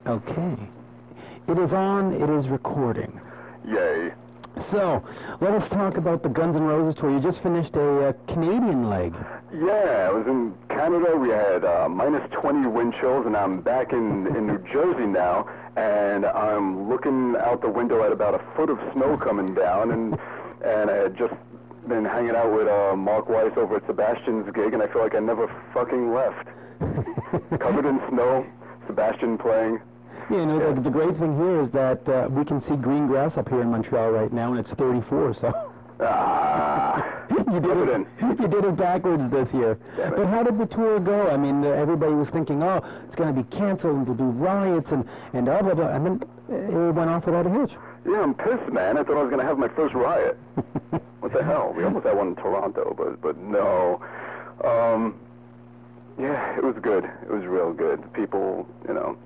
Okay. It is on, it is recording. Yay. So, let us talk about the Guns N' Roses tour. You just finished a Canadian leg. Yeah, I was in Canada. We had minus 20 wind chills, and I'm back in New Jersey now, and I'm looking out the window at about a foot of snow coming down, and I had just been hanging out with Mark Weiss over at Sebastian's gig, and I feel like I never fucking left. Covered in snow, Sebastian playing. Yeah, you know, the great thing here is that we can see green grass up here in Montreal right now, and it's 34, so... you did it backwards this year. But how did the tour go? I mean, everybody was thinking, oh, it's going to be canceled, and to do riots, and blah, blah, blah, and then it went off without a hitch. Yeah, I'm pissed, man. I thought I was going to have my first riot. What the hell? We almost had one in Toronto, but no. Yeah, it was good. It was real good. People, you know...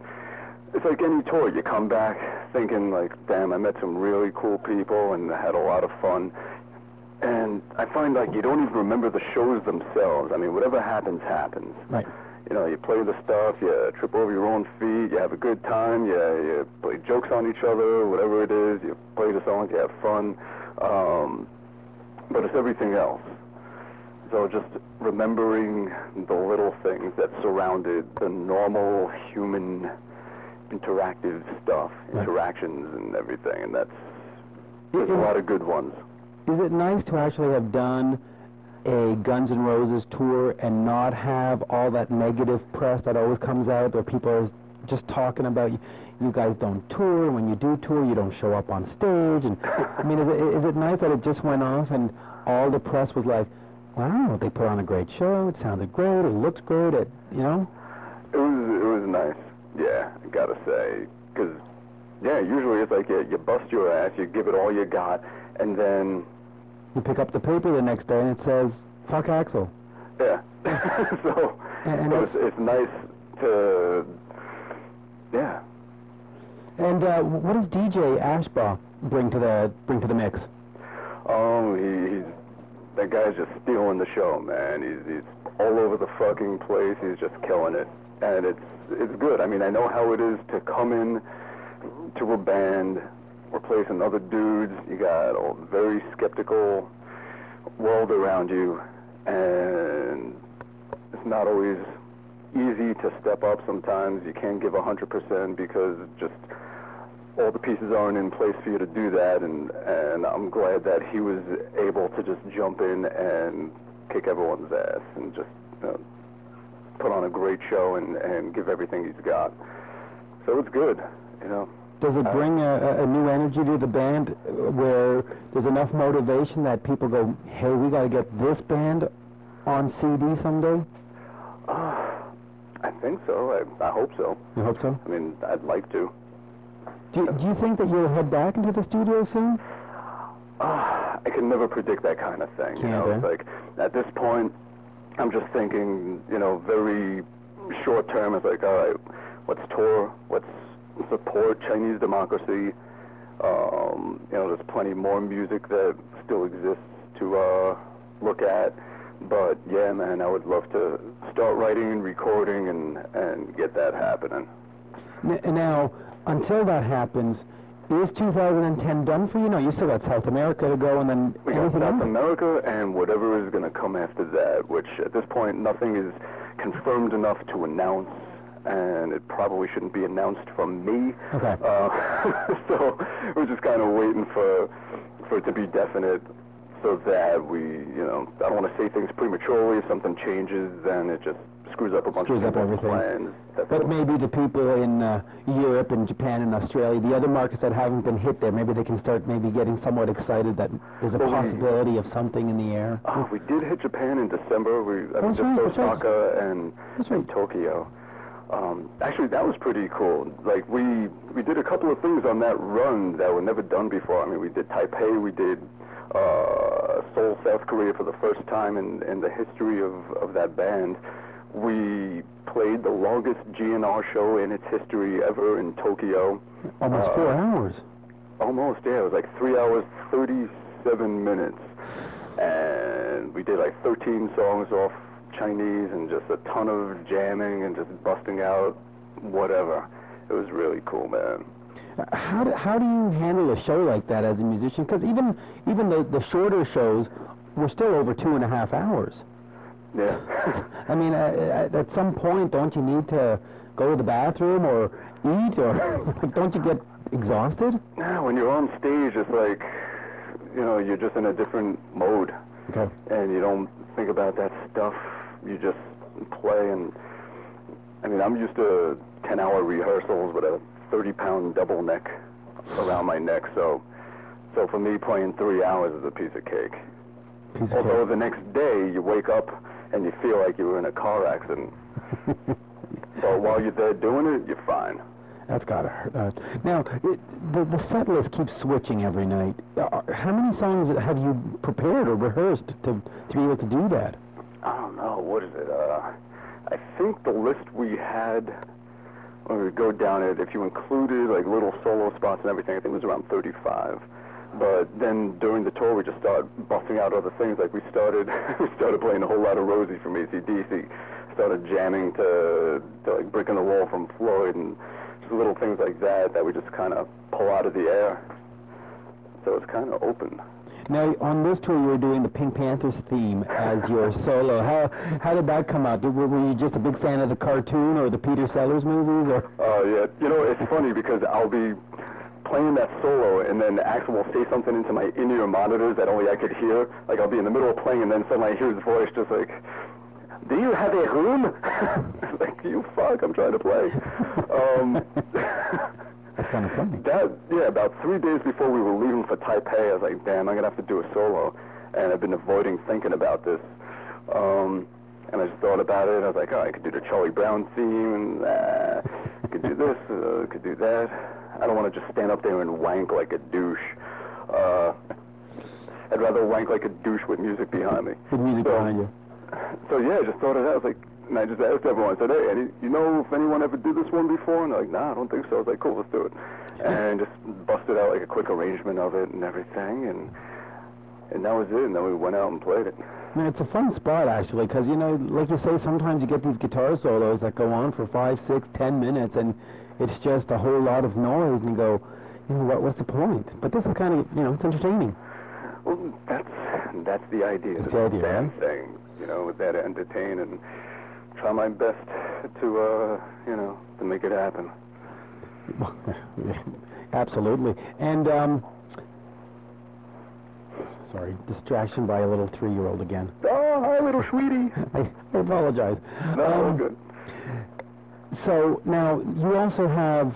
It's like any tour. You come back thinking, like, damn, I met some really cool people and had a lot of fun. And I find, like, you don't even remember the shows themselves. I mean, whatever happens, happens. Right. You know, you play the stuff, you trip over your own feet, you have a good time, you play jokes on each other, whatever it is, you play the songs, you have fun. But it's everything else. So just remembering the little things that surrounded the normal human interactive stuff, interactions and everything, and there's a lot of good ones. Is it nice to actually have done a Guns N' Roses tour and not have all that negative press that always comes out where people are just talking about you guys don't tour, when you do tour you don't show up on stage, and I mean, is it nice that it just went off and all the press was like, wow, they put on a great show, it sounded great, it looks great, you know? It was nice. Yeah, I gotta say, because, yeah, usually it's like you bust your ass, you give it all you got, and then... You pick up the paper the next day and it says, fuck Axl. Yeah. So, it's nice to... Yeah. And what does DJ Ashbaugh bring to the mix? Oh, that guy's just stealing the show, man. He's all over the fucking place, he's just killing it. And it's good. I mean, I know how it is to come in to a band, replacing other dudes. You got a very skeptical world around you, and it's not always easy to step up sometimes. You can't give 100% because just all the pieces aren't in place for you to do that, and I'm glad that he was able to just jump in and kick everyone's ass and just, you know, put on a great show and give everything he's got. So it's good, you know. Does it bring a new energy to the band where there's enough motivation that people go, hey, we got to get this band on CD someday? I think so. I hope so. You hope so? I mean, I'd like to. Do you think that you'll head back into the studio soon? I can never predict that kind of thing. You know, it's like, at this point, I'm just thinking, you know, very short term. It's like, all right, let's tour, let's support Chinese democracy. You know, there's plenty more music that still exists to look at. But yeah, man, I would love to start writing and recording and get that happening. Now, until that happens, is 2010 done for you? No, you still got South America to go, and then we got South America and whatever is going to come after that, which at this point nothing is confirmed enough to announce, and it probably shouldn't be announced from me. Okay. So we're just kind of waiting for it to be definite, so that we, you know, I don't want to say things prematurely. If something changes, then it just screws up a bunch of people's plans. But maybe the people in Europe and Japan and Australia, the other markets that haven't been hit there, maybe they can start maybe getting somewhat excited that there's a possibility of something in the air. We did hit Japan in December. We just Osaka and Tokyo. Actually, that was pretty cool. Like, we did a couple of things on that run that were never done before. I mean, we did Taipei, we did Seoul, South Korea for the first time in the history of that band. We played the longest GNR show in its history ever in Tokyo. Almost 4 hours. Almost, yeah. It was like 3 hours, 37 minutes. And we did like 13 songs off Chinese and just a ton of jamming and just busting out whatever. It was really cool, man. How do you handle a show like that as a musician? Because even the shorter shows were still over 2.5 hours. Yeah. I mean, at some point, don't you need to go to the bathroom or eat, or don't you get exhausted? No, when you're on stage, it's like, you're just in a different mode. Okay. And you don't think about that stuff. You just play, and I mean, I'm used to 10-hour rehearsals with a 30-pound double neck around my neck, so for me, playing 3 hours is a piece of cake. Although the next day, you wake up and you feel like you were in a car accident. But while you're there doing it, you're fine. That's gotta hurt. Now, the set list keeps switching every night. How many songs have you prepared or rehearsed to be able to do that? I don't know. What is it? I think the list we had, when we go down it, if you included like little solo spots and everything, I think it was around 35. But then during the tour, we just started busting out other things. Like we started playing a whole lot of Rosie from AC/DC. Started jamming to like Brick in the Wall from Floyd, and just little things like that we just kind of pull out of the air. So it's kind of open. Now, on this tour, you were doing the Pink Panthers theme as your solo. How did that come out? Were you just a big fan of the cartoon or the Peter Sellers movies? Or? Oh, yeah. It's funny because I'll be playing that solo, and then Axel will say something into my in-ear monitors that only I could hear. Like, I'll be in the middle of playing, and then suddenly I hear his voice just like, "Do you have a room?" Like, you fuck, I'm trying to play. That's kind of funny. About 3 days before we were leaving for Taipei, I was like, damn, I'm going to have to do a solo. And I've been avoiding thinking about this. And I just thought about it. I was like, I could do the Charlie Brown theme, and I could do this, could do that. I don't want to just stand up there and wank like a douche. I'd rather wank like a douche with music behind me. With music behind you. So yeah, I just thought of that. I was like, and I just asked everyone. I said, hey, you know if anyone ever did this one before? And they're like, nah, I don't think so. I was like, cool, let's do it. And just busted out like a quick arrangement of it and everything, and that was it. And then we went out and played it. Man, it's a fun spot, actually, because, like you say, sometimes you get these guitar solos that go on for 5, 6, 10 minutes, and it's just a whole lot of noise, and you go, what's the point? But this is kind of, it's entertaining. Well, that's the idea. That's the idea, damn right? thing, with that to entertain and try my best to, to make it happen. Absolutely. And, sorry, distraction by a little 3-year-old again. Oh, hi, little sweetie. I apologize. No, good. So, now, you also have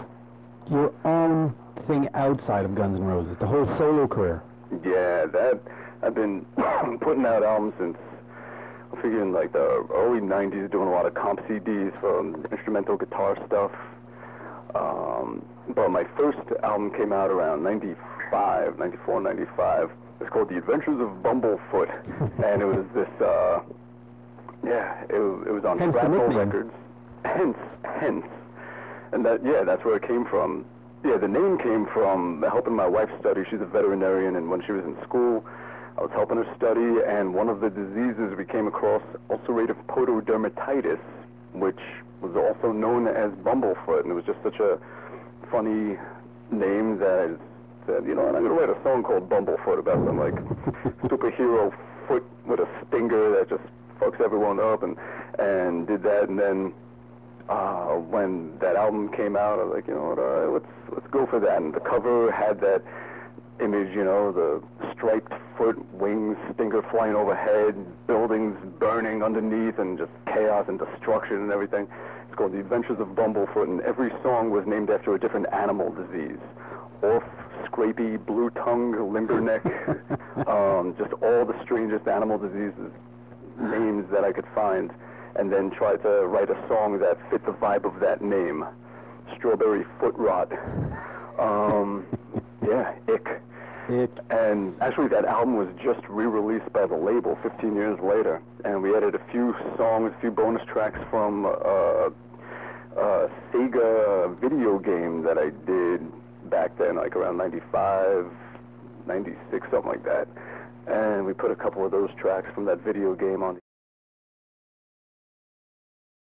your own thing outside of Guns N' Roses, the whole solo career. Yeah, I've been putting out albums since, I'm figuring like the early 90s, doing a lot of comp CDs for instrumental guitar stuff. But my first album came out around 94, 95. It's called The Adventures of Bumblefoot. And it was this, it was on Scrapple Records. Hence. And that's where it came from. Yeah, the name came from helping my wife study. She's a veterinarian, and when she was in school, I was helping her study, and one of the diseases we came across, ulcerative pododermatitis, which was also known as Bumblefoot, and it was just such a funny name that I said, I'm going to write a song called Bumblefoot about some, like, superhero foot with a stinger that just fucks everyone up, and did that, and then when that album came out, I was like, all right, let's go for that. And the cover had that image, the striped foot, wings, stinger flying overhead, buildings burning underneath, and just chaos and destruction and everything. It's called The Adventures of Bumblefoot, and every song was named after a different animal disease. Orf, Scrapey, Blue Tongue, Limberneck, just all the strangest animal diseases, names that I could find, and then tried to write a song that fit the vibe of that name. Strawberry Foot Rot. Ick. And actually that album was just re-released by the label 15 years later, and we added a few songs, a few bonus tracks from a Sega video game that I did back then, like around 95, 96, something like that. And we put a couple of those tracks from that video game on